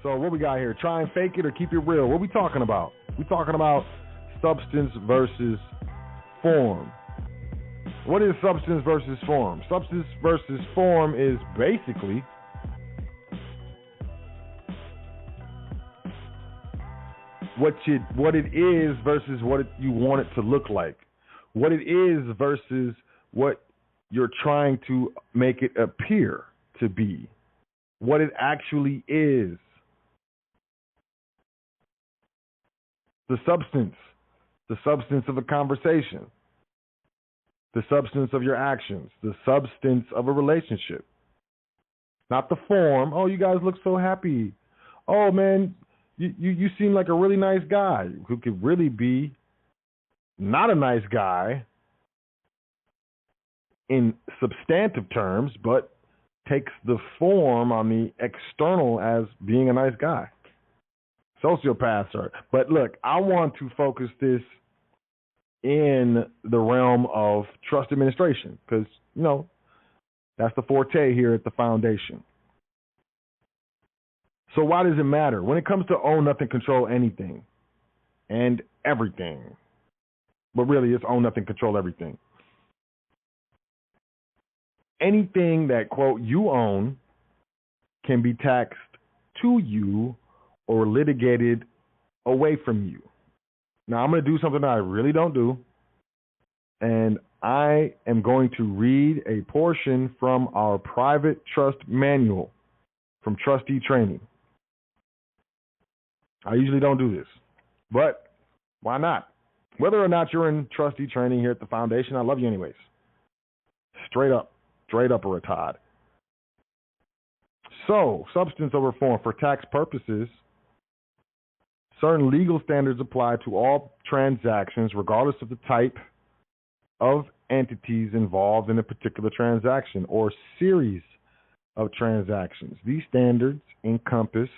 So what we got here? Try and fake it or keep it real. What we talking about? We talking about substance versus form. What is substance versus form? Substance versus form is basically what it is versus what you want it to look like. What it is versus what you're trying to make it appear to be. What it actually is. The substance of a conversation, the substance of your actions, the substance of a relationship. Not the form. Oh, you guys look so happy. Oh, man, you seem like a really nice guy, who could really be not a nice guy in substantive terms, but takes the form on the external as being a nice guy. Sociopaths are. But look, I want to focus this in the realm of trust administration because, that's the forte here at the foundation. So why does it matter? When it comes to own nothing, control anything and everything, but really it's own nothing, control everything. Anything that, quote, you own can be taxed to you or litigated away from you. Now, I'm going to do something that I really don't do, and I am going to read a portion from our private trust manual from trustee training. I usually don't do this, but why not? Whether or not you're in trustee training here at the foundation, I love you anyways. Straight up or a Todd. So, substance over form. For tax purposes, certain legal standards apply to all transactions, regardless of the type of entities involved in a particular transaction or series of transactions. These standards encompass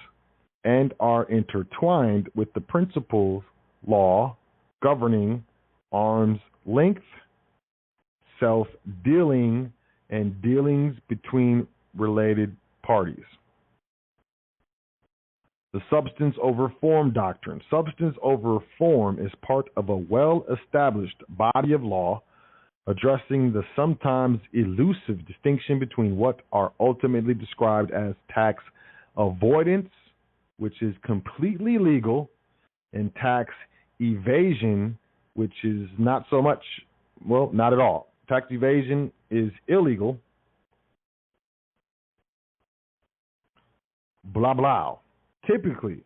and are intertwined with the principles law governing arm's length, self-dealing, and dealings between related parties. The substance over form doctrine. Substance over form is part of a well-established body of law addressing the sometimes elusive distinction between what are ultimately described as tax avoidance, which is completely legal, and tax evasion, which is not so much, well, not at all. Tax evasion is illegal. Blah, blah. Typically,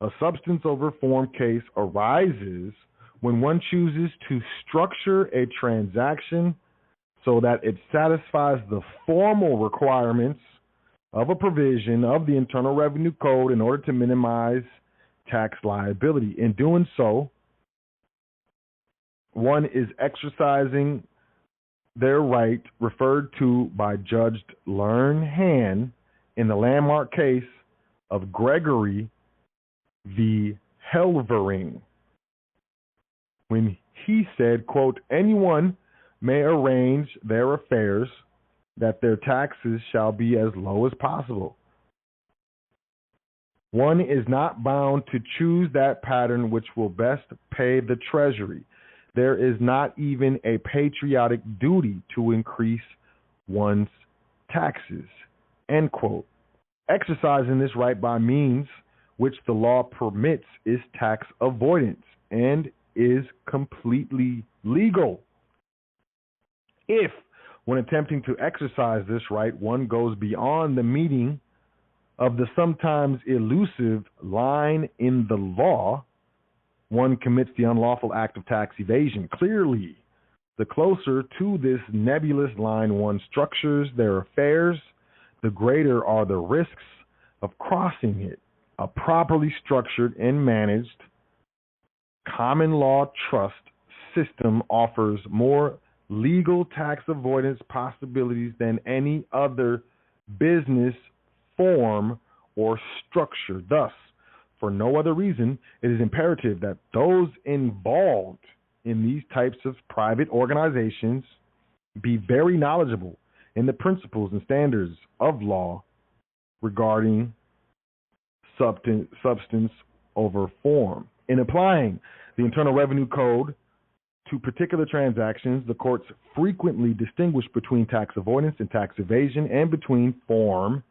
a substance over form case arises when one chooses to structure a transaction so that it satisfies the formal requirements of a provision of the Internal Revenue Code in order to minimize tax liability. In doing so, one is exercising their right referred to by Judge Lernhan in the landmark case of Gregory v. Helvering, when he said, quote, anyone may arrange their affairs that their taxes shall be as low as possible. One is not bound to choose that pattern which will best pay the Treasury. There is not even a patriotic duty to increase one's taxes, end quote. Exercising this right by means which the law permits is tax avoidance and is completely legal. If, when attempting to exercise this right, one goes beyond the meaning of the sometimes elusive line in the law, one commits the unlawful act of tax evasion. Clearly, the closer to this nebulous line one structures their affairs, the greater are the risks of crossing it. A properly structured and managed common law trust system offers more legal tax avoidance possibilities than any other business form or structure. Thus, for no other reason, it is imperative that those involved in these types of private organizations be very knowledgeable in the principles and standards of law regarding substance over form. In applying the Internal Revenue Code to particular transactions, the courts frequently distinguish between tax avoidance and tax evasion and between form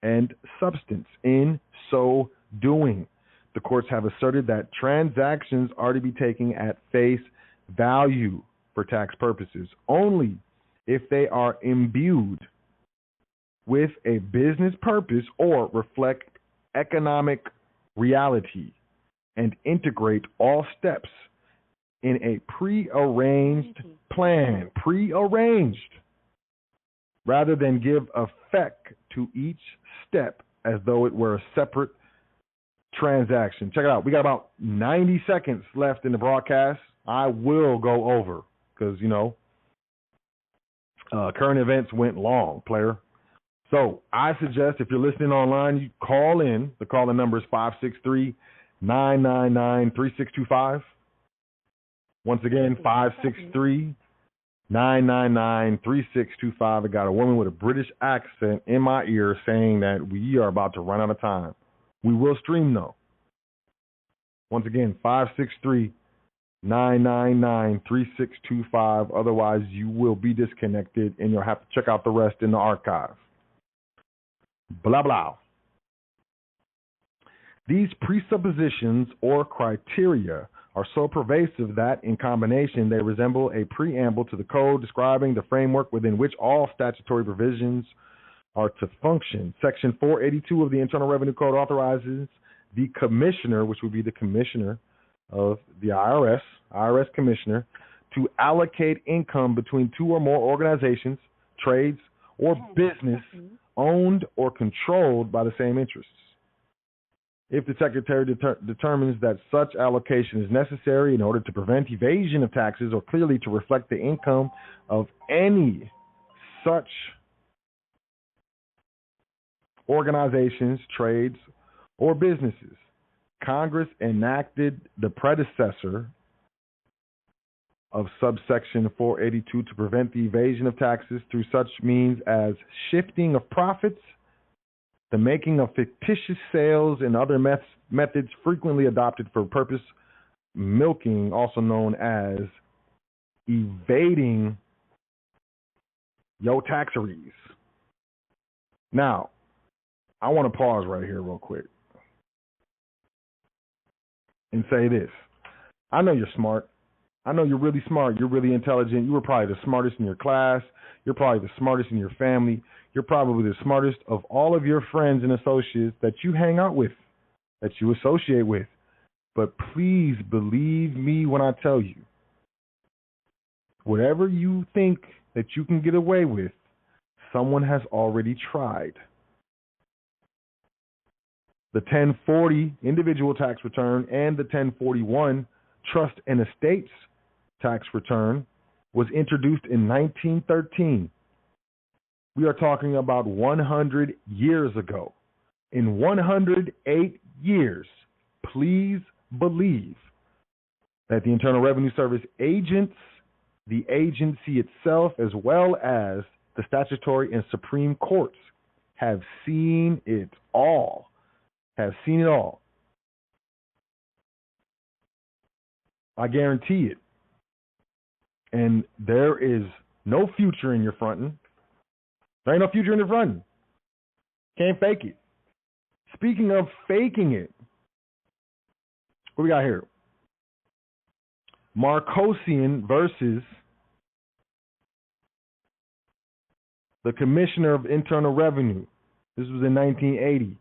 and substance. In so doing, the courts have asserted that transactions are to be taken at face value for tax purposes only if they are imbued with a business purpose or reflect economic reality and integrate all steps in a prearranged plan, rather than give effect to each step as though it were a separate transaction. Check it out. We got about 90 seconds left in the broadcast. I will go over because, current events went long, player. So I suggest if you're listening online, you call in. The call-in number is 563-999-3625. Once again, 563-999-3625. I got a woman with a British accent in my ear saying that we are about to run out of time. We will stream, though. Once again, 563-999-3625. Otherwise, you will be disconnected, and you'll have to check out the rest in the archive. Blah, blah. These presuppositions or criteria are so pervasive that, in combination, they resemble a preamble to the code describing the framework within which all statutory provisions are to function. Section 482 of the Internal Revenue Code authorizes the commissioner, which would be the commissioner of the IRS commissioner, to allocate income between two or more organizations, trades, or business owned or controlled by the same interests. If the Secretary determines that such allocation is necessary in order to prevent evasion of taxes or clearly to reflect the income of any such organizations, trades, or businesses, Congress enacted the predecessor of subsection 482 to prevent the evasion of taxes through such means as shifting of profits, the making of fictitious sales, and other methods frequently adopted for purpose milking, also known as evading your taxeries. Now, I want to pause right here real quick and say this. I know you're smart. I know you're really smart. You're really intelligent. You were probably the smartest in your class. You're probably the smartest in your family. You're probably the smartest of all of your friends and associates that you hang out with, that you associate with. But please believe me when I tell you, whatever you think that you can get away with, someone has already tried. The 1040 individual tax return and the 1041 trust and estates tax return was introduced in 1913. We are talking about 100 years ago. In 108 years, please believe that the Internal Revenue Service agents, the agency itself, as well as the statutory and Supreme Courts have seen it all. I guarantee it. And there is no future in your fronting. There ain't no future in your fronting. Can't fake it. Speaking of faking it, what we got here? Marcosian versus the Commissioner of Internal Revenue. This was in 1980.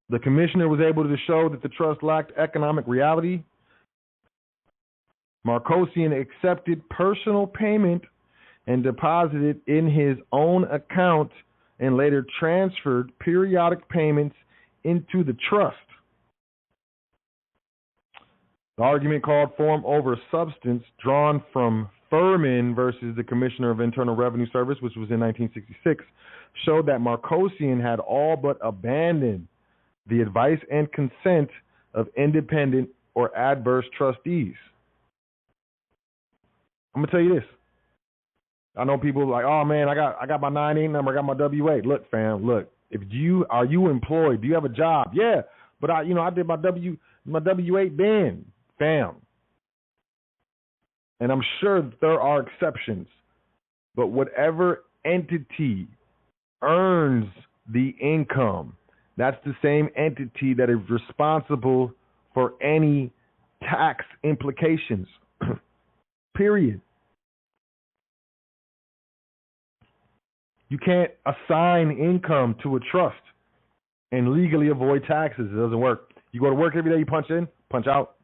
The commissioner was able to show that the trust lacked economic reality. Marcosian accepted personal payment and deposited in his own account and later transferred periodic payments into the trust. The argument called form over substance, drawn from Furman versus the Commissioner of Internal Revenue Service, which was in 1966, showed that Marcosian had all but abandoned the advice and consent of independent or adverse trustees. I'm gonna tell you this. I know people are like, oh man, I got my 98 number, I got my W8. Look, fam, look. If you are you employed? Do you have a job? Yeah, but I did my W-8 then, fam. And I'm sure that there are exceptions, but whatever entity earns the income, that's the same entity that is responsible for any tax implications. Period. You can't assign income to a trust and legally avoid taxes. It doesn't work. You go to work every day, you punch in, punch out.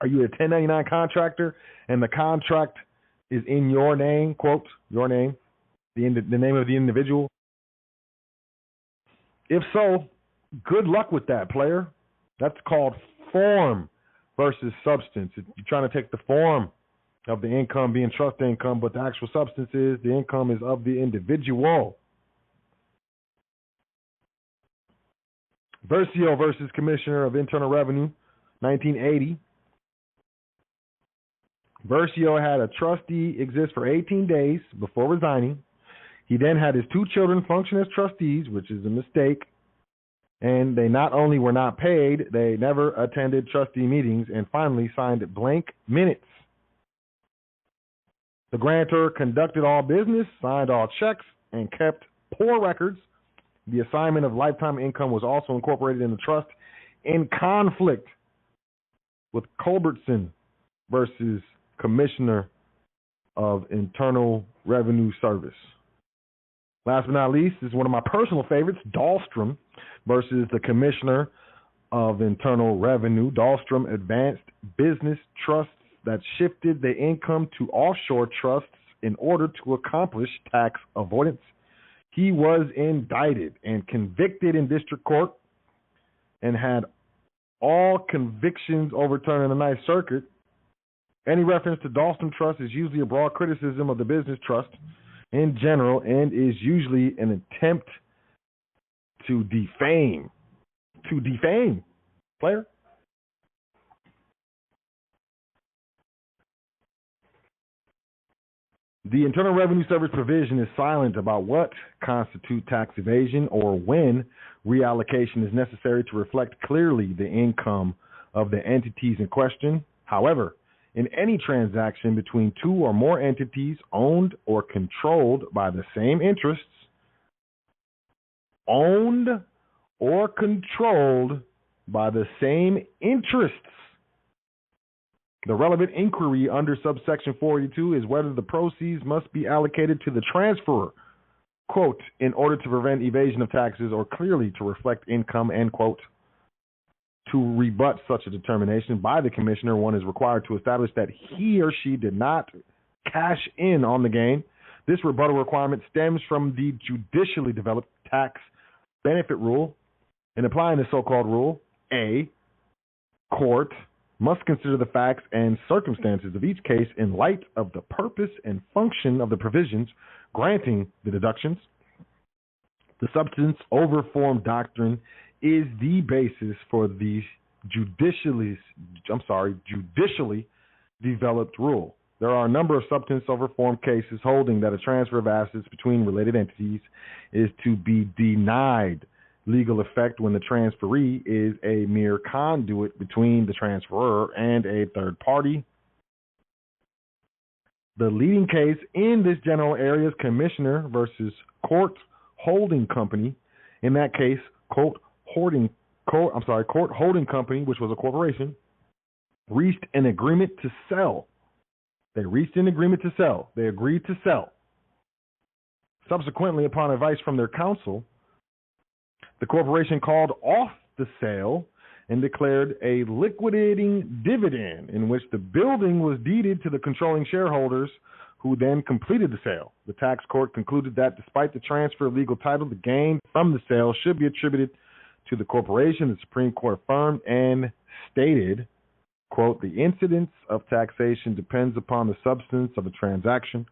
Are you a 1099 contractor and the contract is in your name, quote, your name, the name of the individual? If so, good luck with that, player. That's called form versus substance. You're trying to take the form of the income being trust income, but the actual substance is the income is of the individual. Versio versus Commissioner of Internal Revenue, 1980. Versio had a trustee exist for 18 days before resigning. He then had his two children function as trustees, which is a mistake. And they not only were not paid, they never attended trustee meetings and finally signed blank minutes. The grantor conducted all business, signed all checks, and kept poor records. The assignment of lifetime income was also incorporated in the trust in conflict with Culbertson versus Commissioner of Internal Revenue Service. Last but not least, this is one of my personal favorites, Dahlstrom versus the Commissioner of Internal Revenue. Dahlstrom advanced business trusts that shifted the income to offshore trusts in order to accomplish tax avoidance. He was indicted and convicted in district court and had all convictions overturned in the Ninth Circuit. Any reference to Dahlstrom Trust is usually a broad criticism of the business trust in general and is usually an attempt to defame. To defame, player. The Internal Revenue Service provision is silent about what constitutes tax evasion or when reallocation is necessary to reflect clearly the income of the entities in question. However, in any transaction between two or more entities owned or controlled by the same interests, owned or controlled by the same interests, the relevant inquiry under subsection 482 is whether the proceeds must be allocated to the transferor, quote, in order to prevent evasion of taxes or clearly to reflect income, end quote. To rebut such a determination by the commissioner, one is required to establish that he or she did not cash in on the gain. This rebuttal requirement stems from the judicially developed tax benefit rule. In applying the so-called rule, a court must consider the facts and circumstances of each case in light of the purpose and function of the provisions granting the deductions. The substance over form doctrine is the basis for the judicially developed rule. There are a number of substance over form cases holding that a transfer of assets between related entities is to be denied legal effect when the transferee is a mere conduit between the transferor and a third party. The leading case in this general area is Commissioner versus Court Holding Company. In that case, Court Holding Company, which was a corporation, reached an agreement to sell. They reached an agreement to sell. They agreed to sell. Subsequently, upon advice from their counsel, the corporation called off the sale and declared a liquidating dividend in which the building was deeded to the controlling shareholders who then completed the sale. The tax court concluded that despite the transfer of legal title, the gain from the sale should be attributed to the corporation. The Supreme Court affirmed and stated, quote, the incidence of taxation depends upon the substance of a transaction.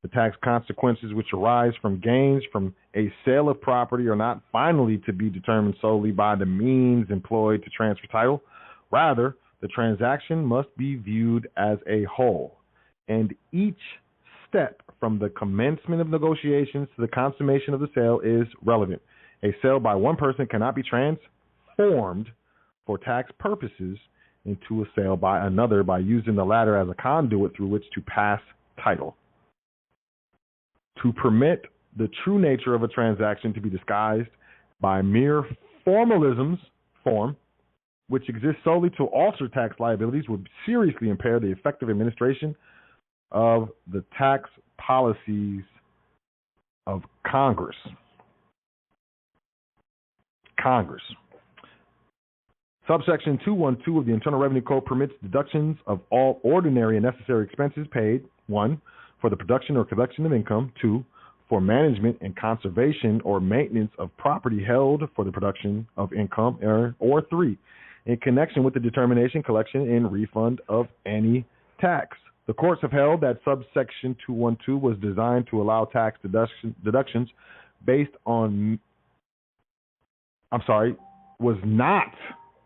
The tax consequences which arise from gains from a sale of property are not finally to be determined solely by the means employed to transfer title. Rather, the transaction must be viewed as a whole, and each step from the commencement of negotiations to the consummation of the sale is relevant. A sale by one person cannot be transformed for tax purposes into a sale by another by using the latter as a conduit through which to pass title. To permit the true nature of a transaction to be disguised by mere formalisms, which exists solely to alter tax liabilities, would seriously impair the effective administration of the tax policies of Congress. Subsection 212 of the Internal Revenue Code permits deductions of all ordinary and necessary expenses paid, 1, for the production or collection of income, 2, for management and conservation or maintenance of property held for the production of income, or 3, in connection with the determination, collection, and refund of any tax. The courts have held that subsection 212 was designed to allow tax deductions based on, was not,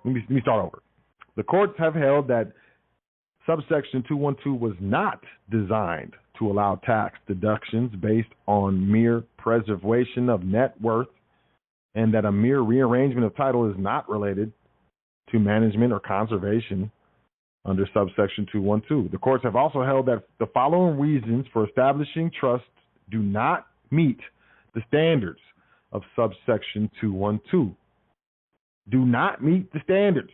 let me start over. The courts have held that subsection 212 was not designed to allow tax deductions based on mere preservation of net worth, and that a mere rearrangement of title is not related to management or conservation under subsection 212. The courts have also held that the following reasons for establishing trusts do not meet the standards of subsection 212. Do not meet the standards.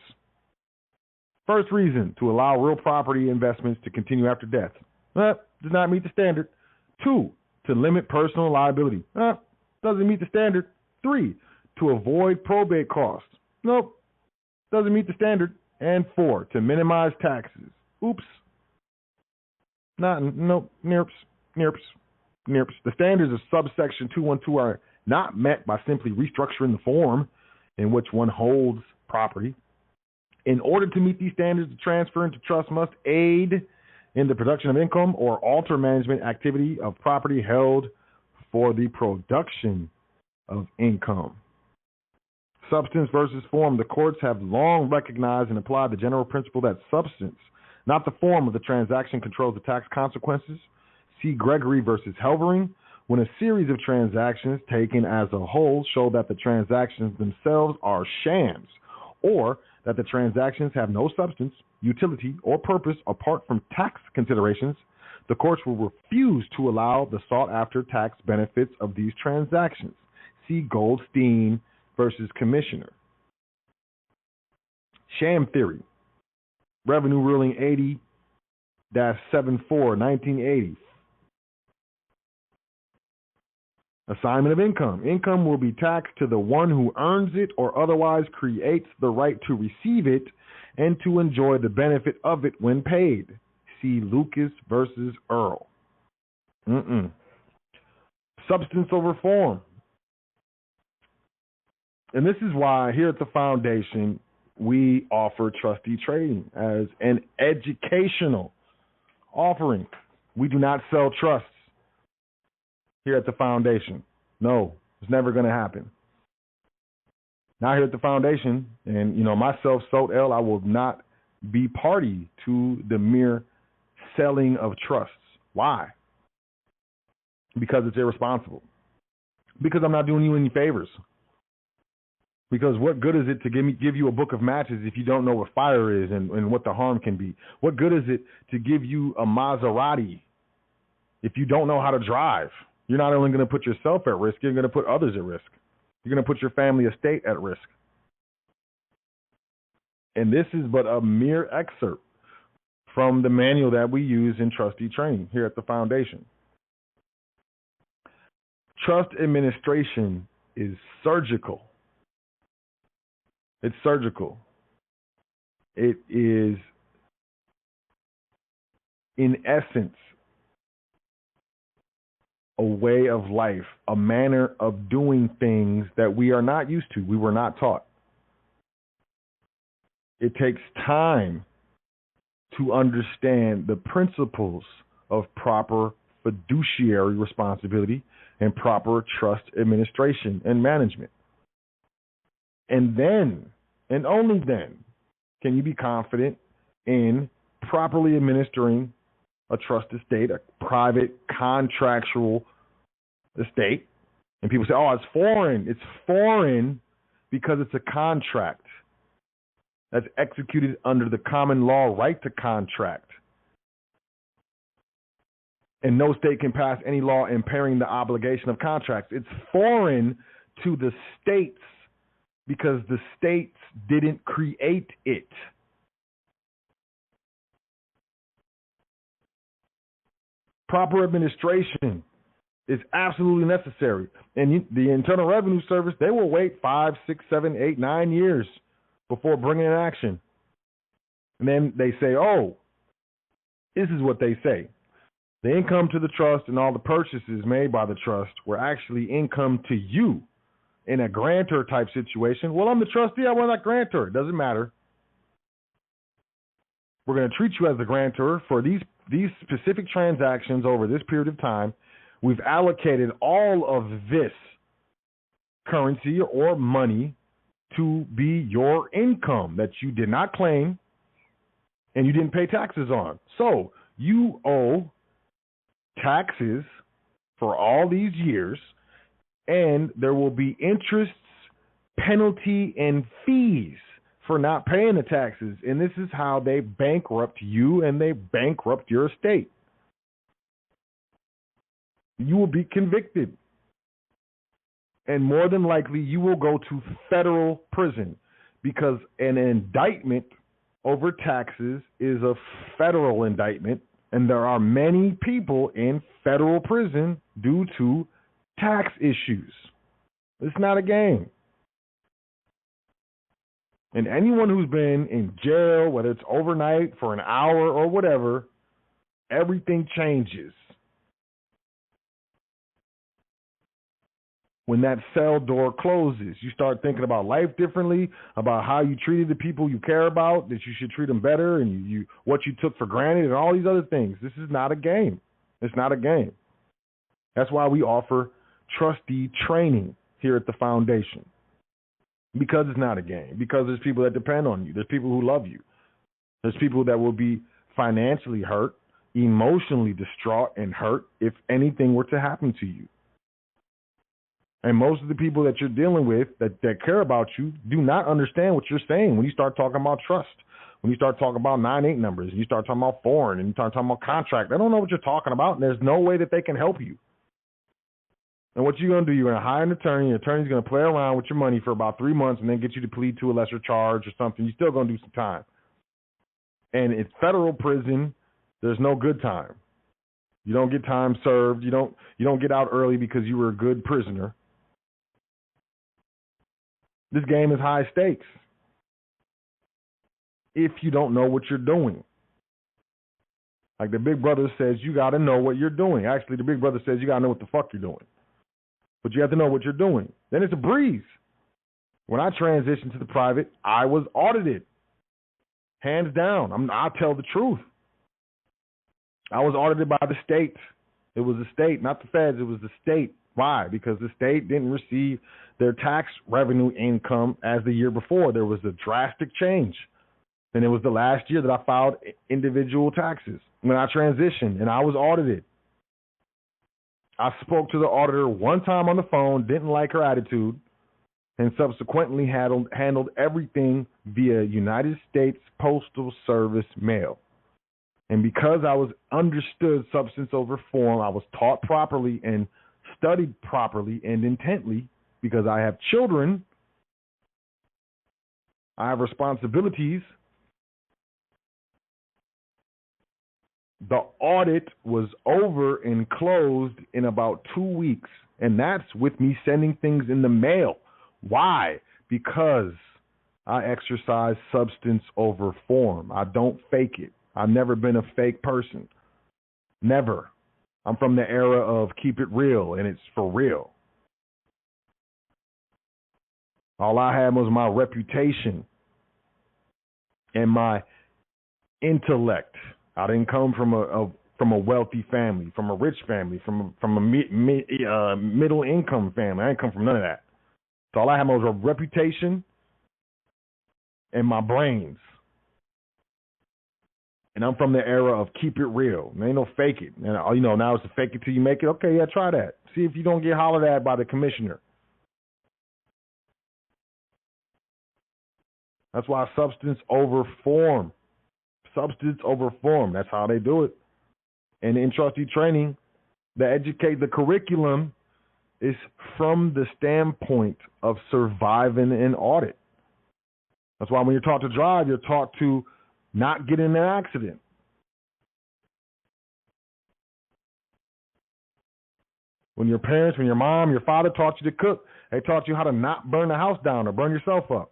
First reason, to allow real property investments to continue after death. Does not meet the standard. 2, to limit personal liability. Doesn't meet the standard. 3, to avoid probate costs. Nope, doesn't meet the standard. And 4, to minimize taxes. Oops. Nope. Nirps. The standards of subsection 212 are not met by simply restructuring the form in which one holds property. In order to meet these standards, the transfer into trust must aid in the production of income or alter management activity of property held for the production of income. Substance versus form. The courts have long recognized and applied the general principle that substance, not the form of the transaction, controls the tax consequences. See Gregory versus Helvering. When a series of transactions taken as a whole show that the transactions themselves are shams, or that the transactions have no substance, utility, or purpose apart from tax considerations, the courts will refuse to allow the sought-after tax benefits of these transactions. See Goldstein versus Commissioner. Sham theory. Revenue Ruling 80-74, 1980. Assignment of income. Income will be taxed to the one who earns it or otherwise creates the right to receive it and to enjoy the benefit of it when paid. See Lucas versus Earl. Substance over form. And this is why here at the foundation, we offer trustee trading as an educational offering. We do not sell trusts here at the foundation. No, it's never going to happen. Now here at the foundation, and myself, Sot L, I will not be party to the mere selling of trusts. Why? Because it's irresponsible. Because I'm not doing you any favors. Because what good is it to give you a book of matches if you don't know what fire is and what the harm can be? What good is it to give you a Maserati if you don't know how to drive? You're not only going to put yourself at risk, you're going to put others at risk. You're going to put your family estate at risk. And this is but a mere excerpt from the manual that we use in trustee training here at the foundation. Trust administration is surgical. It's surgical. It is, in essence, a way of life, a manner of doing things that we are not used to. We were not taught. It takes time to understand the principles of proper fiduciary responsibility and proper trust administration and management. And then, and only then, can you be confident in properly administering a trust estate, a private contractual estate, And people say, oh, it's foreign. It's foreign because it's a contract that's executed under the common law right to contract. And no state can pass any law impairing the obligation of contracts. It's foreign to the states because the states didn't create it. Proper administration is absolutely necessary. And the Internal Revenue Service, they will wait 5, 6, 7, 8, 9 years before bringing in action. And then they say, oh, this is what they say. The income to the trust and all the purchases made by the trust were actually income to you in a grantor type situation. Well, I'm the trustee. I want that grantor. It doesn't matter. We're going to treat you as the grantor for these specific transactions over this period of time. We've allocated all of this currency or money to be your income that you did not claim and you didn't pay taxes on. So you owe taxes for all these years, and there will be interest, penalty, and fees for not paying the taxes. And this is how they bankrupt you and they bankrupt your estate. You will be convicted. And more than likely, you will go to federal prison because an indictment over taxes is a federal indictment. And there are many people in federal prison due to tax issues. It's not a game. And anyone who's been in jail, whether it's overnight for an hour or whatever, everything changes. When that cell door closes, you start thinking about life differently, about how you treated the people you care about, that you should treat them better, and you what you took for granted, and all these other things. This is not a game. It's not a game. That's why we offer trustee training here at the foundation. Because it's not a game. Because there's people that depend on you. There's people who love you. There's people that will be financially hurt, emotionally distraught and hurt if anything were to happen to you. And most of the people that you're dealing with that care about you do not understand what you're saying when you start talking about trust, when you start talking about 9/8 numbers, and you start talking about foreign, and you start talking about contract. They don't know what you're talking about, and there's no way that they can help you. And what you're going to do, you're going to hire an attorney. Your attorney's going to play around with your money for about 3 months and then get you to plead to a lesser charge or something. You're still going to do some time. And it's federal prison. There's no good time. You don't get time served. You don't get out early because you were a good prisoner. This game is high stakes if you don't know what you're doing. Like the big brother says, you got to know what you're doing. Actually, the big brother says you got to know what the fuck you're doing. But you have to know what you're doing. Then it's a breeze. When I transitioned to the private, I was audited. Hands down. I'll tell the truth. I was audited by the state. It was the state, not the feds. It was the state. Why? Because the state didn't receive their tax revenue income as the year before. There was a drastic change. And it was the last year that I filed individual taxes when I transitioned, and I was audited. I spoke to the auditor one time on the phone, didn't like her attitude, and subsequently handled everything via United States Postal Service mail. And because I was understood substance over form, I was taught properly and studied properly and intently, because I have children, I have responsibilities. The audit was over and closed in about 2 weeks, and that's with me sending things in the mail. Why? Because I exercise substance over form. I don't fake it. I've never been a fake person. Never. I'm from the era of keep it real, and it's for real. All I had was my reputation and my intellect. I didn't come from a wealthy family, from a rich family, from a middle income family. I didn't come from none of that. So all I had was a reputation and my brains. And I'm from the era of keep it real. There ain't no fake it. And now it's a fake it till you make it. Okay, yeah, try that. See if you don't get hollered at by the commissioner. That's why substance over form. Substance over form. That's how they do it. And in trustee training, the curriculum is from the standpoint of surviving an audit. That's why when you're taught to drive, you're taught to not get in an accident. When your parents, when your mom, your father taught you to cook, they taught you how to not burn the house down or burn yourself up.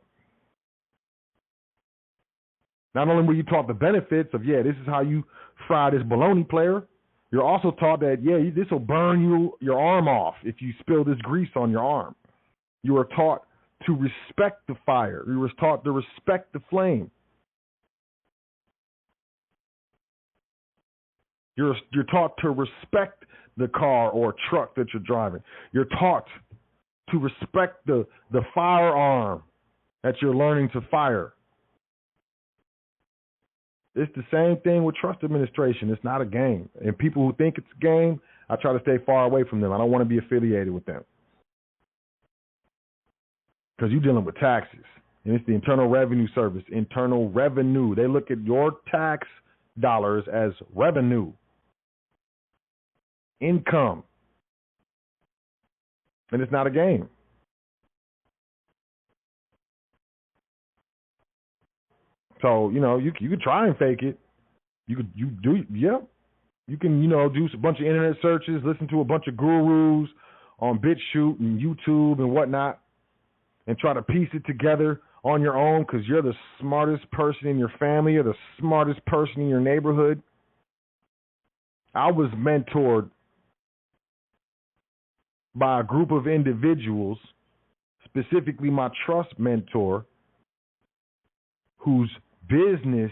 Not only were you taught the benefits of, this is how you fry this bologna, player, you're also taught that, this will burn your arm off if you spill this grease on your arm. You were taught to respect the fire. You were taught to respect the flame. You're taught to respect the car or truck that you're driving. You're taught to respect the firearm that you're learning to fire. It's the same thing with trust administration. It's not a game. And people who think it's a game, I try to stay far away from them. I don't want to be affiliated with them. Because you're dealing with taxes. And it's the Internal Revenue Service, internal revenue. They look at your tax dollars as revenue, income. And it's not a game. So, you could try and fake it. You can do a bunch of internet searches, listen to a bunch of gurus on BitChute and YouTube and whatnot, and try to piece it together on your own because you're the smartest person in your family or the smartest person in your neighborhood. I was mentored by a group of individuals, specifically my trust mentor, whose business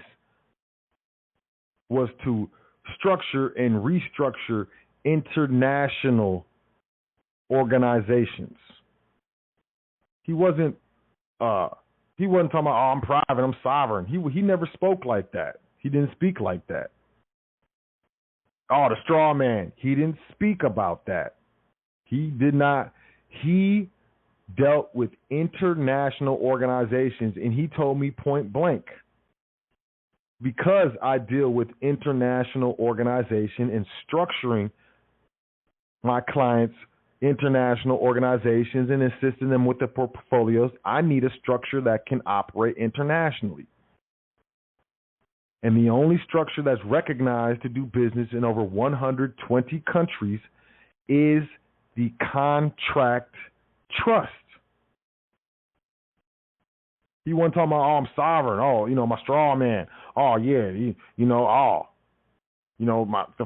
was to structure and restructure international organizations. He wasn't talking about, I'm private, I'm sovereign. He never spoke like that. He didn't speak like that. Oh, the straw man. He didn't speak about that. He did not. He dealt with international organizations, and he told me point blank, because I deal with international organization and structuring my clients' international organizations and assisting them with their portfolios, I need a structure that can operate internationally. And the only structure that's recognized to do business in over 120 countries is the contract trust. He wasn't talking about, I'm sovereign. My straw man. The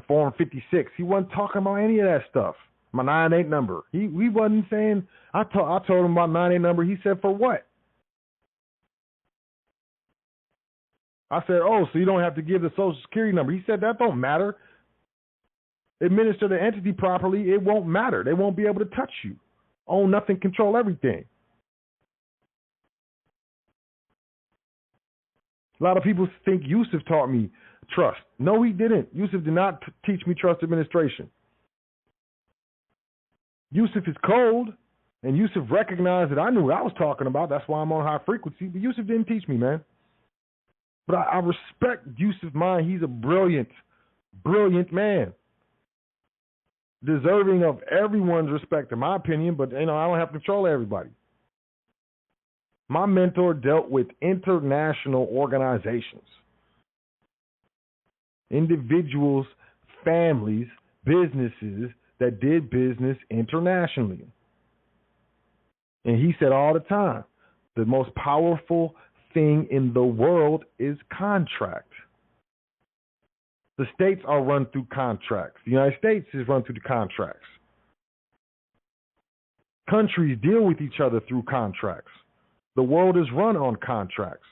Form 56. He wasn't talking about any of that stuff. My 98 number. He wasn't saying, I told him about 98 number. He said, for what? I said, so you don't have to give the Social Security number. He said, that don't matter. Administer the entity properly, it won't matter. They won't be able to touch you. Own nothing, control everything. A lot of people think Yusuf taught me trust. No, he didn't. Yusuf did not teach me trust administration. Yusuf is cold, and Yusuf recognized that I knew what I was talking about. That's why I'm on high frequency. But Yusuf didn't teach me, man. But I respect Yusuf's mind. He's a brilliant, brilliant man, deserving of everyone's respect, in my opinion. But I don't have control of everybody. My mentor dealt with international organizations, individuals, families, businesses that did business internationally. And he said all the time, the most powerful thing in the world is contract. The states are run through contracts. The United States is run through the contracts. Countries deal with each other through contracts. The world is run on contracts.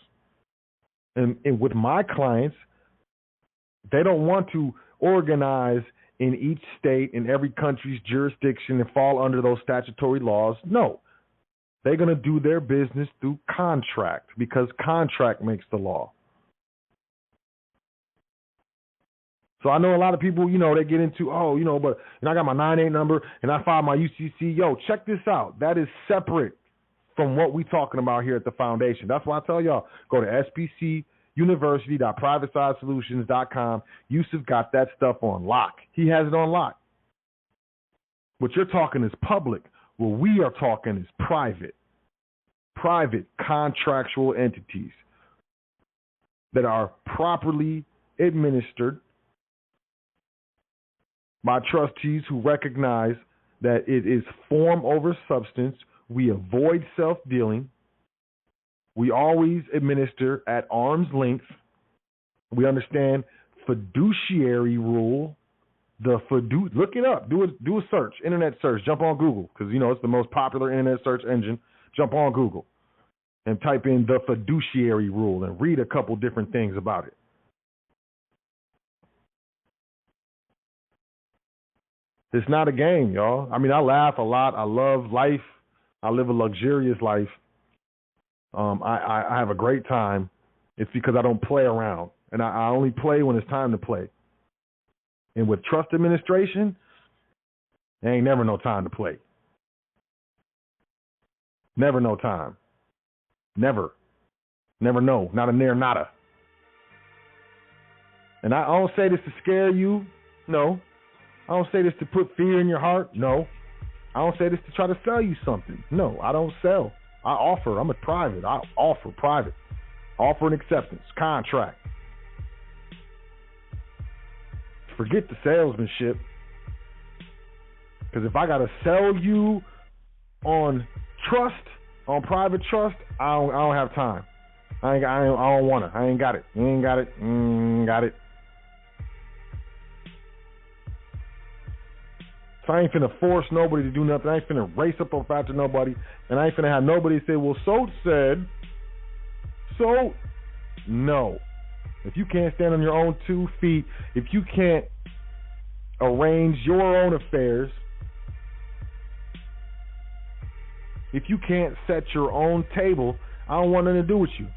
And with my clients, they don't want to organize in each state, in every country's jurisdiction, and fall under those statutory laws. No. They're going to do their business through contract because contract makes the law. So I know a lot of people, they get into, but I got my 98 number and I filed my UCC. Yo, check this out. That is separate from what we're talking about here at the foundation. That's why I tell y'all, go to spcuniversity.privatesidesolutions.com. Yusuf got that stuff on lock. He has it on lock. What you're talking is public. What we are talking is private. Private contractual entities that are properly administered by trustees who recognize that it is form over substance. We avoid self-dealing. We always administer at arm's length. We understand fiduciary rule. Look it up. Do a search, internet search. Jump on Google because it's the most popular internet search engine. Jump on Google and type in the fiduciary rule and read a couple different things about it. It's not a game, y'all. I mean, I laugh a lot. I love life. I live a luxurious life. I have a great time. It's because I don't play around. And I only play when it's time to play. And with trust administration, there ain't never no time to play. Never no time. Never. Never no. Not a near nada. And I don't say this to scare you. No. I don't say this to put fear in your heart. No. I don't say this to try to sell you something. No, I don't sell. I offer. I'm a private. I offer private. Offer and acceptance. Contract. Forget the salesmanship. Because if I got to sell you on trust, on private trust, I don't have time. I don't want to. I ain't got it. You ain't got it. Got it. So I ain't finna force nobody to do nothing. I ain't finna race up after nobody. And I ain't finna have nobody say, well, Sot said. So, no. If you can't stand on your own 2 feet, if you can't arrange your own affairs, if you can't set your own table, I don't want nothing to do with you.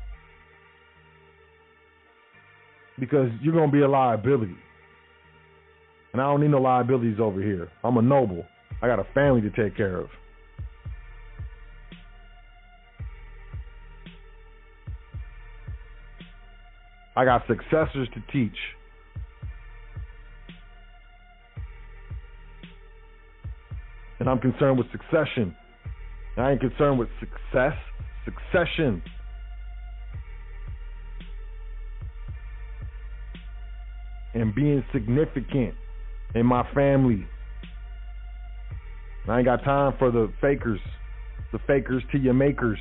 Because you're going to be a liability. And I don't need no liabilities over here. I'm a noble. I got a family to take care of. I got successors to teach. And I'm concerned with succession. I ain't concerned with succession. And being significant in my family. I ain't got time for the fakers to your makers.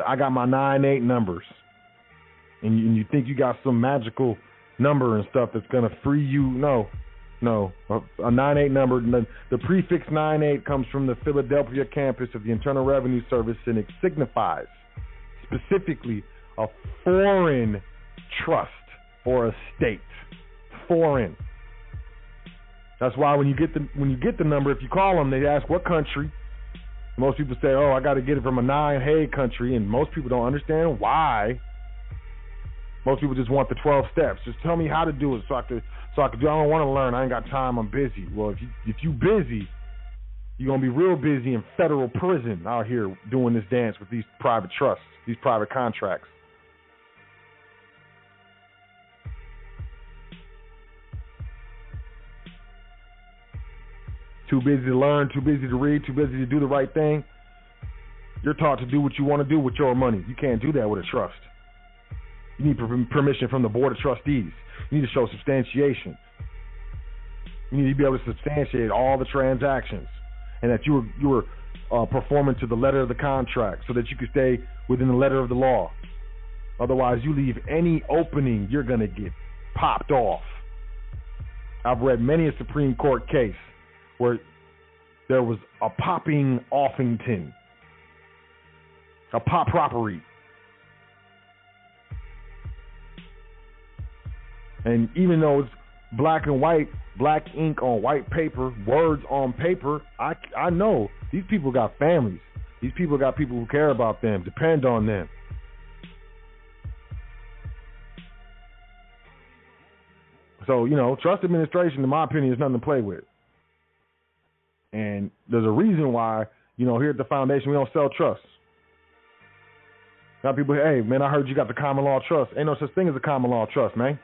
I got my 9-8 numbers. And you think you got some magical number and stuff that's going to free you. No. A 9-8 number. The prefix 9-8 comes from the Philadelphia campus of the Internal Revenue Service, and it signifies specifically a foreign trust or estate. Foreign. That's why when you get the number, if you call them, they ask what country. Most people say, "Oh, I got to get it from a 9-hey country," and most people don't understand why. Most people just want the 12 steps. Just tell me how to do it so I could do. I don't want to learn. I ain't got time. I'm busy. Well, if you busy, you're gonna be real busy in federal prison out here doing this dance with these private trusts, these private contracts. Too busy to learn, too busy to read, too busy to do the right thing. You're taught to do what you want to do with your money. You can't do that with a trust. You need permission from the Board of Trustees. You need to show substantiation. You need to be able to substantiate all the transactions and that you were performing to the letter of the contract so that you could stay within the letter of the law. Otherwise, you leave any opening, you're going to get popped off. I've read many a Supreme Court case where there was a popping offington, a pop property. And even though it's black and white, black ink on white paper, words on paper, I know these people got families. These people got people who care about them, depend on them. So, trust administration, in my opinion, is nothing to play with. And there's a reason why, here at the foundation, we don't sell trusts. Now people, hey, man, I heard you got the common law trust. Ain't no such thing as a common law trust, man.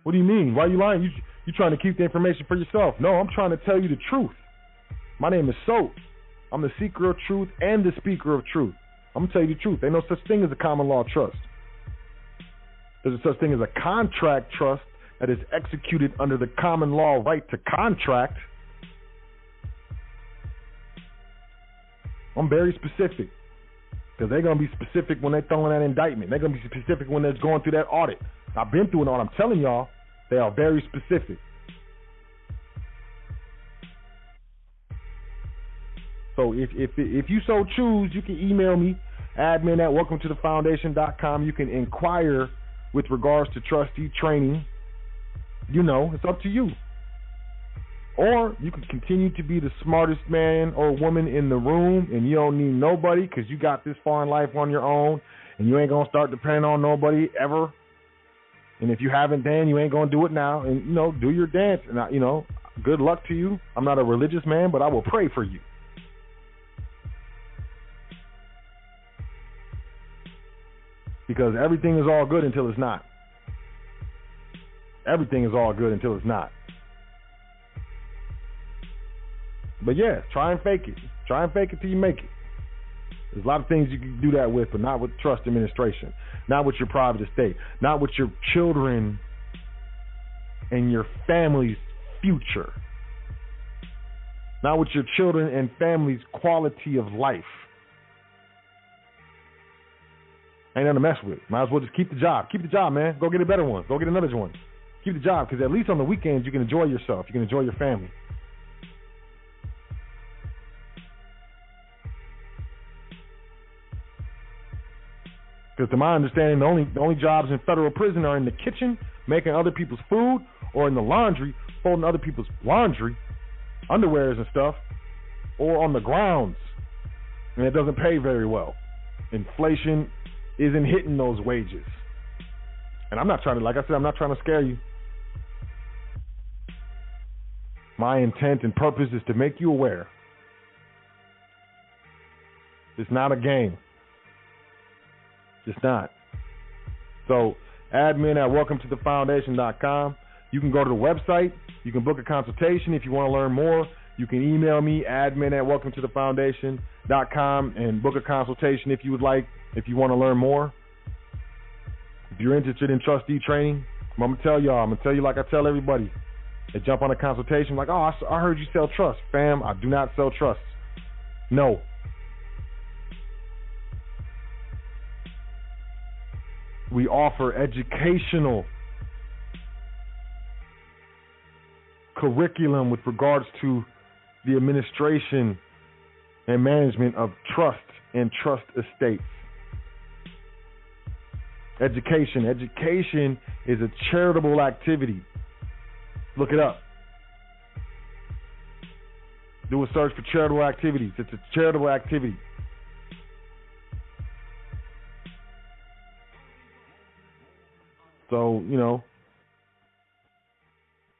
What do you mean? Why are you lying? You trying to keep the information for yourself. No, I'm trying to tell you the truth. My name is Sot. I'm the seeker of truth and the speaker of truth. I'm going to tell you the truth. Ain't no such thing as a common law trust. There's a such thing as a contract trust that is executed under the common law right to contract. I'm very specific because they're going to be specific when they're throwing that indictment. They're going to be specific when they're going through that audit. I've been through an audit. I'm telling y'all, they are very specific. So if you so choose, you can email me, admin@welcometothefoundation.com. You can inquire with regards to trustee training. It's up to you. Or you can continue to be the smartest man or woman in the room, and you don't need nobody because you got this far in life on your own, and you ain't going to start depending on nobody ever. And if you haven't, then you ain't going to do it now. And, do your dance. And, good luck to you. I'm not a religious man, but I will pray for you. Because everything is all good until it's not. Everything is all good until it's not. But yeah, try and fake it. Try and fake it till you make it. There's a lot of things you can do that with, but not with trust administration. Not with your private estate. Not with your children and your family's future. Not with your children and family's quality of life. Ain't nothing to mess with. Might as well just keep the job. Keep the job, man. Go get a better one. Go get another one. Keep the job, because at least on the weekends you can enjoy yourself. You can enjoy your family. Because to my understanding, the only jobs in federal prison are in the kitchen, making other people's food, or in the laundry, folding other people's laundry, underwears and stuff, or on the grounds. And it doesn't pay very well. Inflation isn't hitting those wages. And I'm not trying to, like I said, I'm not trying to scare you. My intent and purpose is to make you aware. It's not a game. It's not. So, admin@welcometothefoundation.com. You can go to the website. You can book a consultation if you want to learn more. You can email me, admin@welcometothefoundation.com, and book a consultation if you would like, if you want to learn more. If you're interested in trustee training, I'm going to tell y'all. I'm going to tell you like I tell everybody. They jump on a consultation like, oh, I heard you sell trust. Fam, I do not sell trusts. No. We offer educational curriculum with regards to the administration and management of trust and trust estates. Education. Education is a charitable activity. Look it up. Do a search for charitable activities. It's a charitable activity. So,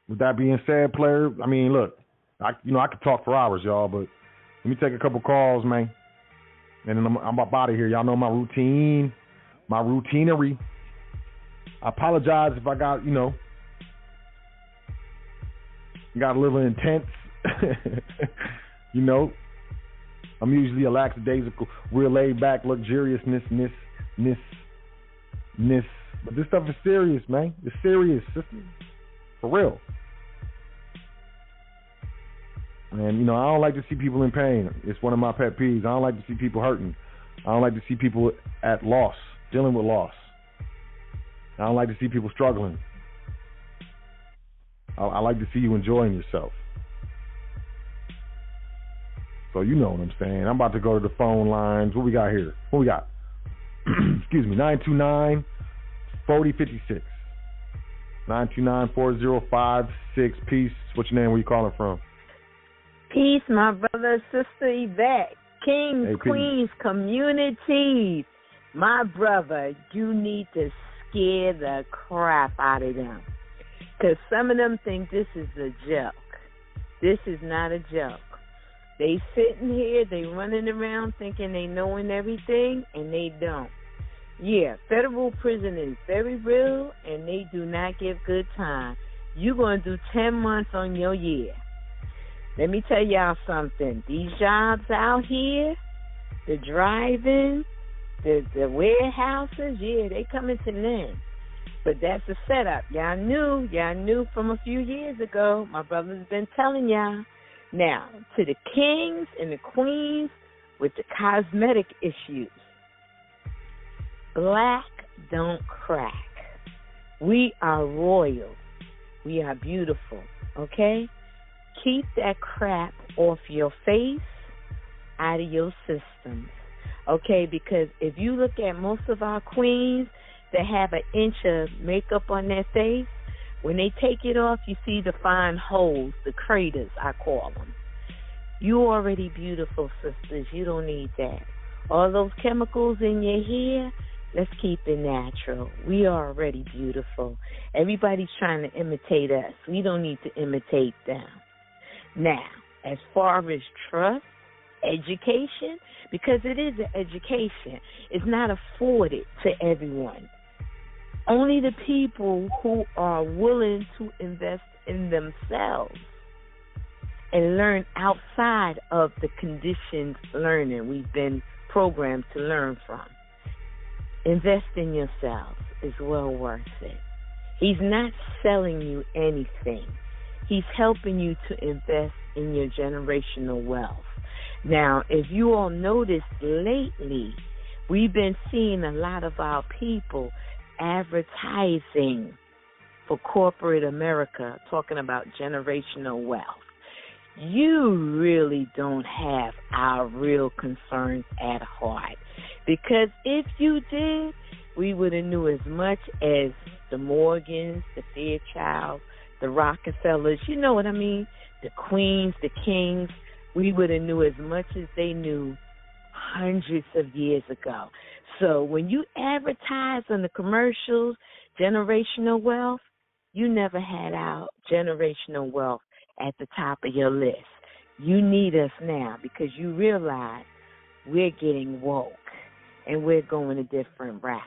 with that being said, player, I mean, look, I could talk for hours, y'all, but let me take a couple calls, man. And then I'm up out of here. Y'all know my routine, my routinery. I apologize if I got a little intense. I'm usually a lackadaisical, real laid back, luxuriousness. But this stuff is serious, man. It's serious, sister. For real. And, I don't like to see people in pain. It's one of my pet peeves. I don't like to see people hurting. I don't like to see people at loss, dealing with loss. I don't like to see people struggling. I like to see you enjoying yourself. So you know what I'm saying. I'm about to go to the phone lines. What we got here? What we got? Excuse me, 929-4056. 929-4056. Peace. What's your name? Where you calling from? Peace, my brother, sister Yvette. Kings, hey, queens, communities. My brother, you need to scare the crap out of them. Because some of them think this is a joke. This is not a joke. They sitting here, they running around thinking they knowing everything, and they don't. Yeah, federal prison is very real, and they do not give good time. You're going to do 10 months on your year. Let me tell y'all something. These jobs out here, the driving, the warehouses, yeah, they coming to an end. But that's a setup. Y'all knew from a few years ago. My brother's been telling y'all. Now, to the kings and the queens with the cosmetic issues. Black don't crack. We are royal. We are beautiful, okay? Keep that crap off your face, out of your systems, okay? Because if you look at most of our queens that have an inch of makeup on their face, when they take it off, you see the fine holes, the craters, I call them. You already beautiful, sisters. You don't need that. All those chemicals in your hair, let's keep it natural. We are already beautiful. Everybody's trying to imitate us. We don't need to imitate them. Now, as far as trust, education, because it is an education, it's not afforded to everyone. Only the people who are willing to invest in themselves and learn outside of the conditioned learning we've been programmed to learn from. Invest in yourselves is well worth it. He's not selling you anything. He's helping you to invest in your generational wealth. Now, if you all noticed lately, we've been seeing a lot of our people advertising for corporate America, talking about generational wealth. You really don't have our real concerns at heart. Because if you did, we would have knew as much as the Morgans, the Fairchilds, the Rockefellers, you know what I mean, the queens, the kings. We would have knew as much as they knew hundreds of years ago. So when you advertise on the commercials, generational wealth, you never had our generational wealth at the top of your list. You need us now because you realize we're getting woke and we're going a different route.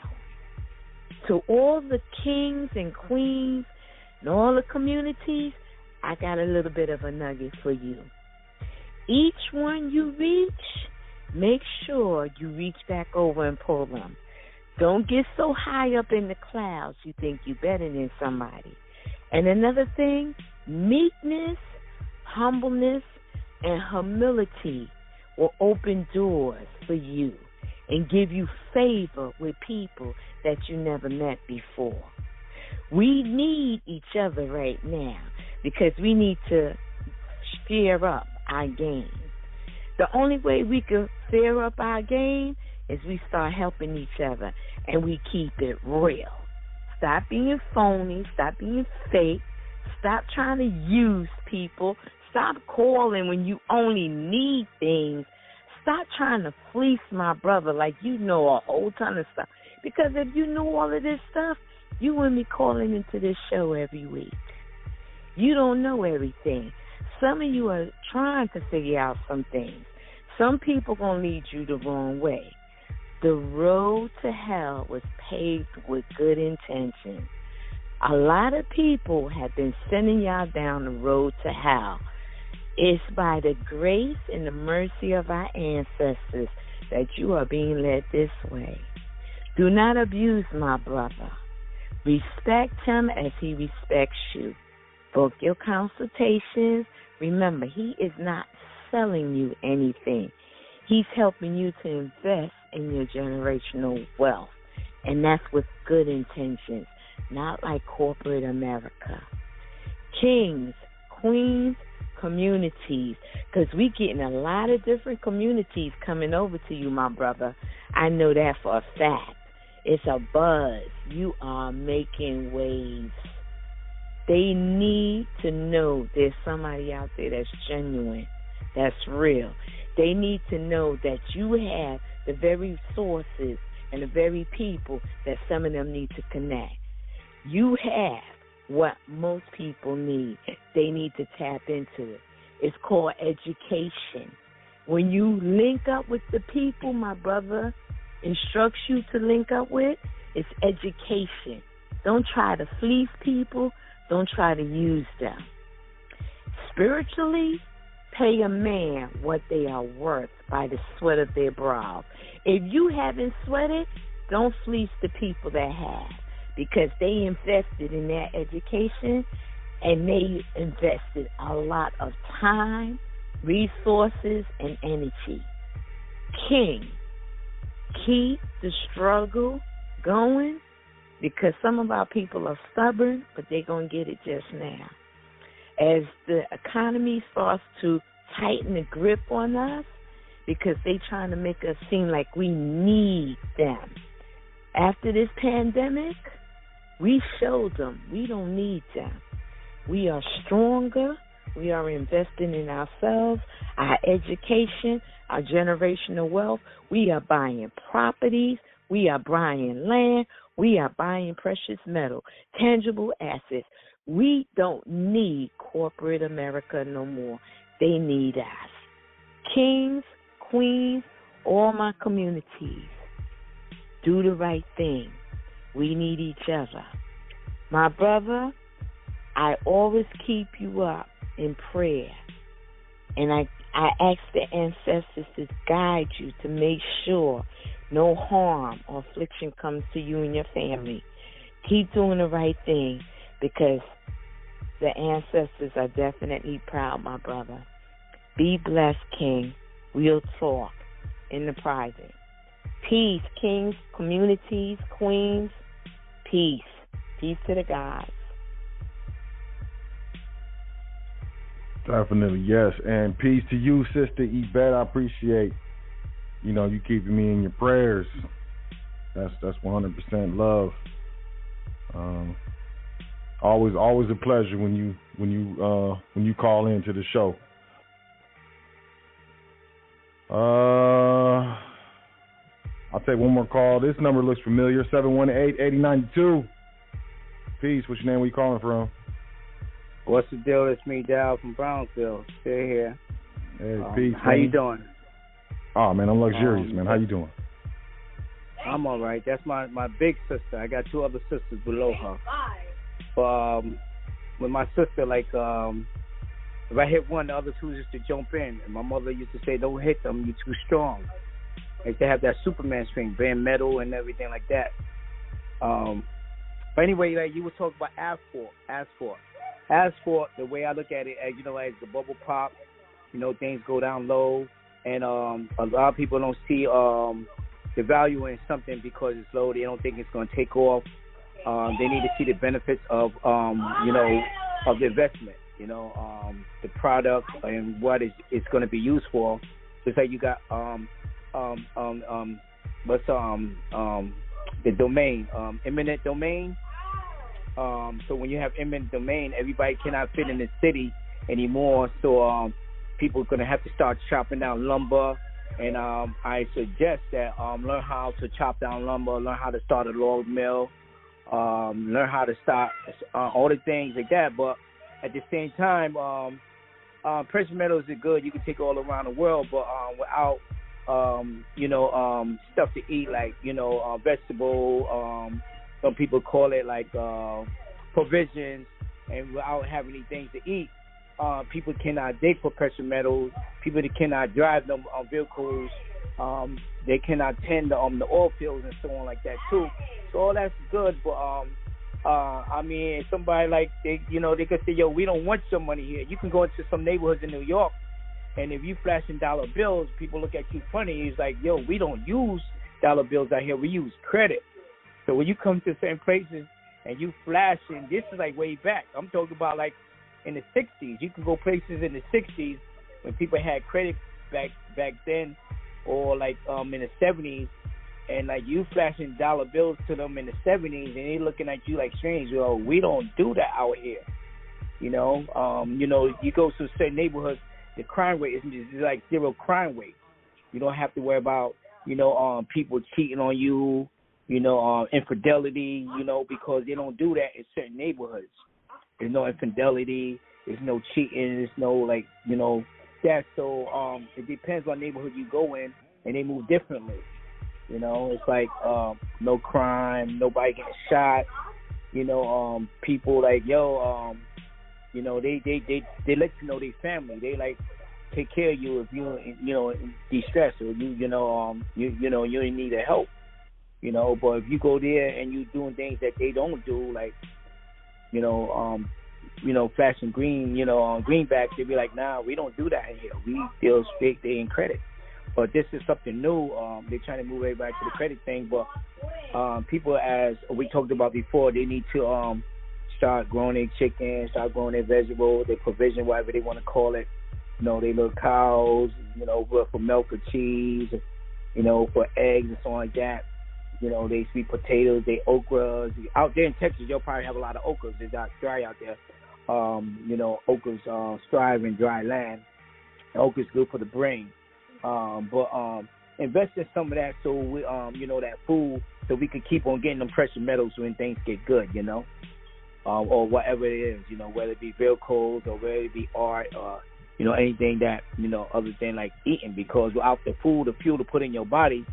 To all the kings and queens and all the communities, I got a little bit of a nugget for you. Each one you reach, make sure you reach back over and pull them. Don't get so high up in the clouds you think you're better than somebody. And another thing, meekness, humbleness, and humility will open doors for you and give you favor with people that you never met before. We need each other right now because we need to stir up our game. The only way we can stir up our game is we start helping each other and we keep it real. Stop being phony. Stop being fake. Stop trying to use people. Stop calling when you only need things. Stop trying to fleece my brother like you know a whole ton of stuff. Because if you knew all of this stuff, you wouldn't be calling into this show every week. You don't know everything. Some of you are trying to figure out some things. Some people going to lead you the wrong way. The road to hell was paved with good intentions. A lot of people have been sending y'all down the road to hell. It's by the grace and the mercy of our ancestors that you are being led this way. Do not abuse my brother. Respect him as he respects you. Book your consultations. Remember, he is not selling you anything. He's helping you to invest in your generational wealth. And that's with good intentions, not like corporate America. Kings, queens, communities, because we getting a lot of different communities coming over to you, my brother. I know that for a fact. It's a buzz. You are making waves. They need to know there's somebody out there that's genuine, that's real. They need to know that you have the very sources and the very people that some of them need to connect. You have what most people need. They need to tap into it. It's called education. When you link up with the people my brother instructs you to link up with, it's education. Don't try to fleece people. Don't try to use them. Spiritually, pay a man what they are worth by the sweat of their brow. If you haven't sweated, don't fleece the people that have, because they invested in their education and they invested a lot of time, resources, and energy. King, keep the struggle going, because some of our people are stubborn, but they're going to get it just now. As the economy starts to tighten the grip on us, because they're trying to make us seem like we need them. After this pandemic, we showed them we don't need them. We are stronger. We are investing in ourselves, our education, our generational wealth. We are buying properties. We are buying land. We are buying precious metal, tangible assets. We don't need corporate America no more. They need us. Kings, queens, all my communities, do the right thing. We need each other. My brother, I always keep you up in prayer. And I ask the ancestors to guide you to make sure no harm or affliction comes to you and your family. Keep doing the right thing, because the ancestors are definitely proud, my brother. Be blessed, King. We'll talk in the private. Peace, kings, communities, queens. Peace. Peace to the gods. Definitely, yes. And peace to you, Sister Yvette. I appreciate, you keeping me in your prayers. That's 100% love. Always a pleasure when you call into the show. I'll take one more call. This number looks familiar. 718-8092. Peace. What's your name? Where you calling from? What's the deal? It's me, Dal from Brownsville. Still here. Hey, peace. How you doing? Oh man, I'm luxurious, man. How you doing? I'm all right. That's my big sister. I got two other sisters below her. But with my sister, like, if I hit one, the other two used to jump in. And my mother used to say, "Don't hit them. You're too strong." Like, they have that Superman strength, bare metal and everything like that. But anyway, like, you were talking about asphalt, the way I look at it, as the bubble pop, things go down low, and a lot of people don't see the value in something because it's low. They don't think it's going to take off. They need to see the benefits of of the investment, the product and what it's going to be used for. Just like you got the domain, eminent domain. So when you have eminent domain, everybody cannot fit in the city anymore. So people are going to have to start chopping down lumber. And I suggest that learn how to chop down lumber, learn how to start a log mill, learn how to start all the things like that. But at the same time, precious metals are good. You can take all around the world, but without stuff to eat, like vegetable. Some people call it like provisions, and without having any things to eat, people cannot dig for precious metals. People that cannot drive them vehicles. They cannot tend the oil fields and so on like that too. So all that's good, but I mean, somebody like they could say, "Yo, we don't want your money here." You can go into some neighborhoods in New York, and if you flashing dollar bills, people look at you funny. It's like, "Yo, we don't use dollar bills out here. We use credit." So when you come to certain places and you flashing, this is like way back. I'm talking about like in the 60s. You can go places in the 60s when people had credit back then, or like in the 70s, and like you flashing dollar bills to them in the 70s, and they looking at you like strange. Yo, we don't do that out here. You go to certain neighborhoods, the crime rate is like zero crime rate. You don't have to worry about people cheating on you. Infidelity, because they don't do that in certain neighborhoods. There's no infidelity. There's no cheating. There's no, like, that. So it depends on neighborhood you go in, and they move differently. It's like no crime, nobody getting shot. People like, they let you know they family. They like take care of you if you in distress or you need a help. But if you go there and you doing things that they don't do, like flashing green, greenbacks, they be like, nah, we don't do that here. We deal straight day in credit. But this is something new. They're trying to move everybody to the credit thing. But people, as we talked about before, they need to start growing their chickens, start growing their vegetables, their provision, whatever they want to call it. They little cows, for milk or cheese, for eggs and so on like that. They sweet potatoes, they okras. Out there in Texas, you'll probably have a lot of okras. It's not dry out there. Okras thrive in dry land. Okra's good for the brain. But invest in some of that so we, that food, so we can keep on getting them precious metals when things get good, or whatever it is, whether it be vehicles or whether it be art or, anything that, other than like eating, because without the food, the fuel to put in your body,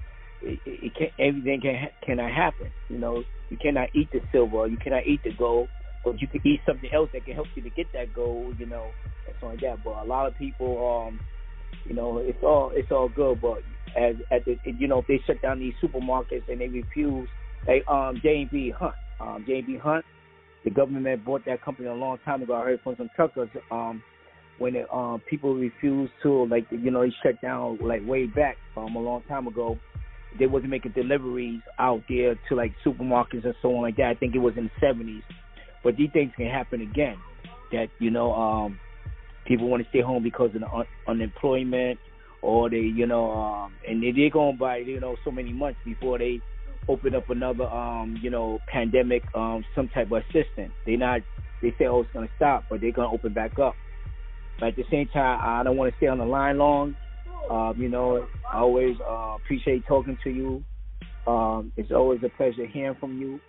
it can't, everything cannot happen. You cannot eat the silver, you cannot eat the gold, but you can eat something else that can help you to get that gold, and something like that. But a lot of people, it's all good, but if they shut down these supermarkets and they refuse, like J&B Hunt, the government bought that company a long time ago. I heard from some truckers, when people refused to, like, they shut down like way back a long time ago. They wasn't making deliveries out there to like supermarkets and so on like that. I think it was in the 70s. But these things can happen again. That people want to stay home because of the unemployment, or they, and they're going by, so many months before they open up another, pandemic, some type of assistance. They say, oh, it's going to stop, but they're going to open back up. But at the same time, I don't want to stay on the line long. I always appreciate talking to you. It's always a pleasure hearing from you,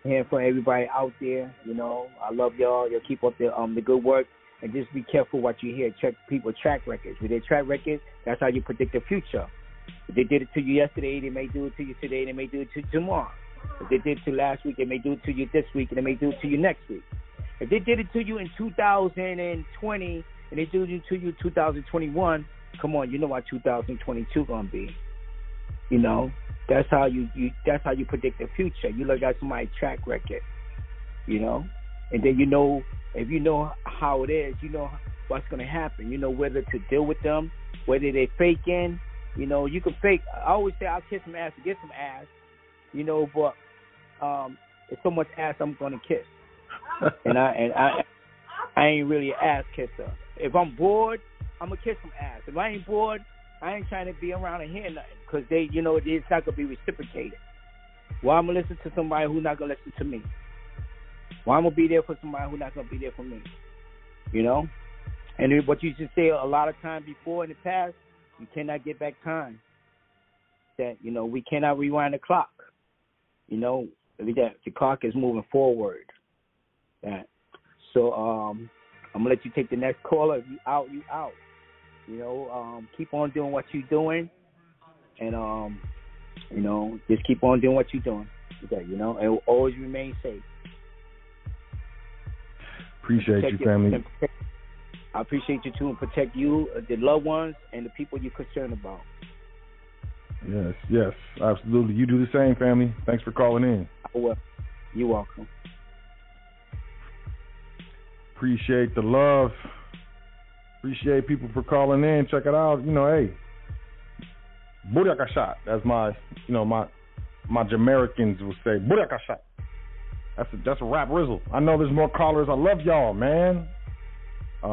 hearing from everybody out there. I love y'all. Y'all keep up the good work. And just be careful what you hear. Check people's track records. With their track records, that's how you predict the future. If they did it to you yesterday, they may do it to you today. They may do it to you tomorrow. If they did it to you last week, they may do it to you this week, and they may do it to you next week. If they did it to you in 2020 and they do it to you in 2021, come on, you know what 2022 gonna be. That's how you predict the future. You look at somebody's track record, and then if you know how it is, you know what's going to happen. You know whether to deal with them, whether they faking. You can fake. I always say I'll kiss some ass to get some ass, but it's so much ass I'm going to kiss. and I ain't really an ass kisser. If I'm bored, I'm going to kiss some ass. If I ain't bored, I ain't trying to be around and hear nothing, because it's not going to be reciprocated. Well, I'm going to listen to somebody who's not going to listen to me. Well, I'm going to be there for somebody who's not going to be there for me. And what you should say a lot of times before in the past, you cannot get back time. That, we cannot rewind the clock. The clock is moving forward. That. So I'm going to let you take the next caller. If you out, you out. Keep on doing what you're doing. And, just keep on doing what you're doing. Okay, and always remain safe. Appreciate you, family. I appreciate you too, and protect you, the loved ones, and the people you're concerned about. Yes, absolutely. You do the same, family. Thanks for calling in. Well, you're welcome. Appreciate the love. Appreciate people for calling in. Check it out. Hey, Burakashat. That's my Jamaicans will say Burakashat. That's a rap rizzle. I know there's more callers. I love y'all, man. I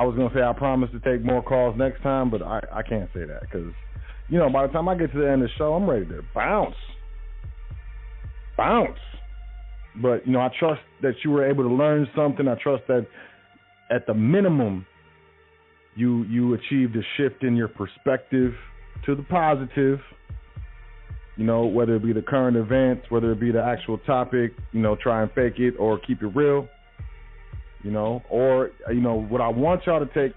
was going to say I promise to take more calls next time, but I can't say that because, by the time I get to the end of the show, I'm ready to bounce. But, I trust that you were able to learn something. I trust that at the minimum, you achieved a shift in your perspective to the positive. You know, whether it be the current events, whether it be the actual topic, you know, try and fake it or keep it real. You know, or, you know, what I want y'all to take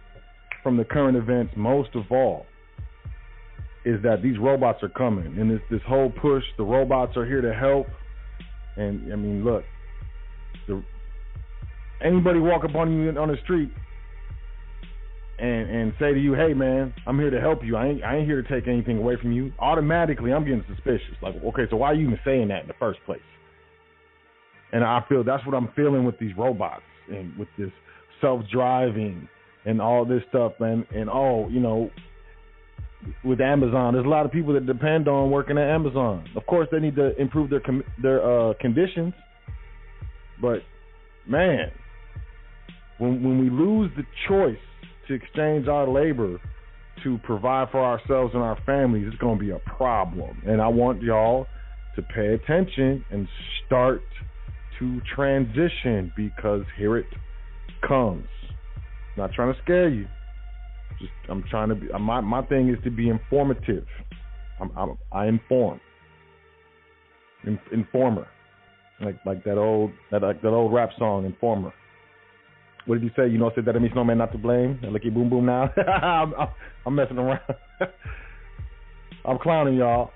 from the current events most of all is that these robots are coming. And it's this whole push, the robots are here to help. And, I mean, look, anybody walk up on you on the street and say to you, hey, man, I'm here to help you. I ain't here to take anything away from you. Automatically, I'm getting suspicious. Like, okay, so why are you even saying that in the first place? And I feel that's what I'm feeling with these robots and with this self-driving and all this stuff. And oh, you know, with Amazon, there's a lot of people that depend on working at Amazon. Of course, they need to improve their conditions. But, man, when we lose the choice to exchange our labor to provide for ourselves and our families, it's going to be a problem. And I want y'all to pay attention and start to transition, because here it comes. I'm not trying to scare you. I'm trying to be. My thing is to be informative. I inform. Informer, like that old rap song, Informer. What did you say? You know, said that means no man not to blame. Look at boom boom now. I'm messing around. I'm clowning y'all.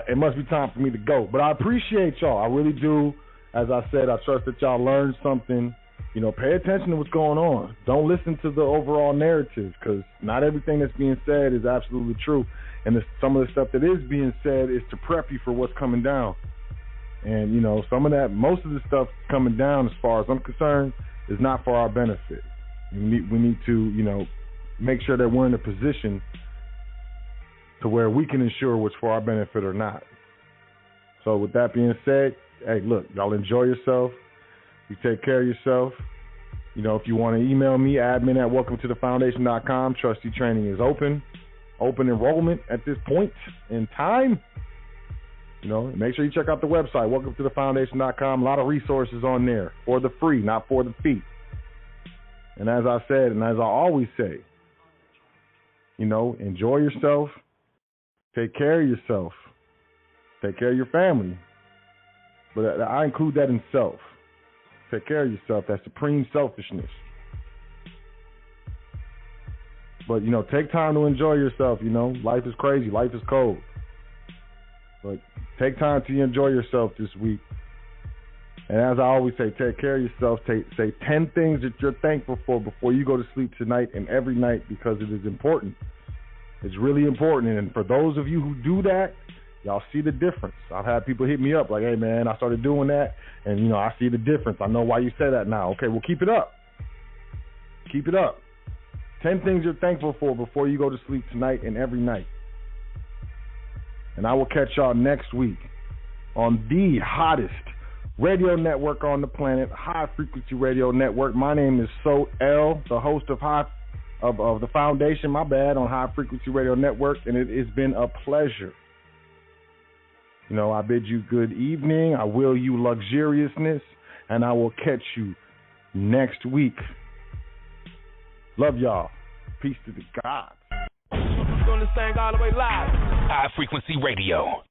It must be time for me to go. But I appreciate y'all. I really do. As I said, I trust that y'all learned something. You know, pay attention to what's going on. Don't listen to the overall narrative, because not everything that's being said is absolutely true. And some of the stuff that is being said is to prep you for what's coming down. And, you know, most of the stuff coming down, as far as I'm concerned, is not for our benefit. We need to, you know, make sure that we're in a position to where we can ensure what's for our benefit or not. So with that being said, hey, look, y'all enjoy yourself. You take care of yourself. You know, if you want to email me, admin@welcometothefoundation.com. Trustee training is open. Open enrollment at this point in time. You know, make sure you check out the website, welcometothefoundation.com. A lot of resources on there for the free, not for the fee. And as I said, and as I always say, you know, enjoy yourself. Take care of yourself. Take care of your family. But I include that in self. Take care of yourself. That's supreme selfishness. But, you know, take time to enjoy yourself. You know, life is crazy. Life is cold. But take time to enjoy yourself this week. And as I always say, take care of yourself. Say 10 things that you're thankful for before you go to sleep tonight and every night, because it is important. It's really important. And for those of you who do that, y'all see the difference. I've had people hit me up like, hey, man, I started doing that, and, you know, I see the difference. I know why you say that now. Okay, well, keep it up. Keep it up. 10 things you're thankful for before you go to sleep tonight and every night. And I will catch y'all next week on the hottest radio network on the planet, High Frequency Radio Network. My name is Sot L, the host of the Foundation, on High Frequency Radio Network, and it has been a pleasure. You know, I bid you good evening. I will you luxuriousness, and I will catch you next week. Love y'all. Peace to the gods. Doing this thing all the way live. High Frequency Radio.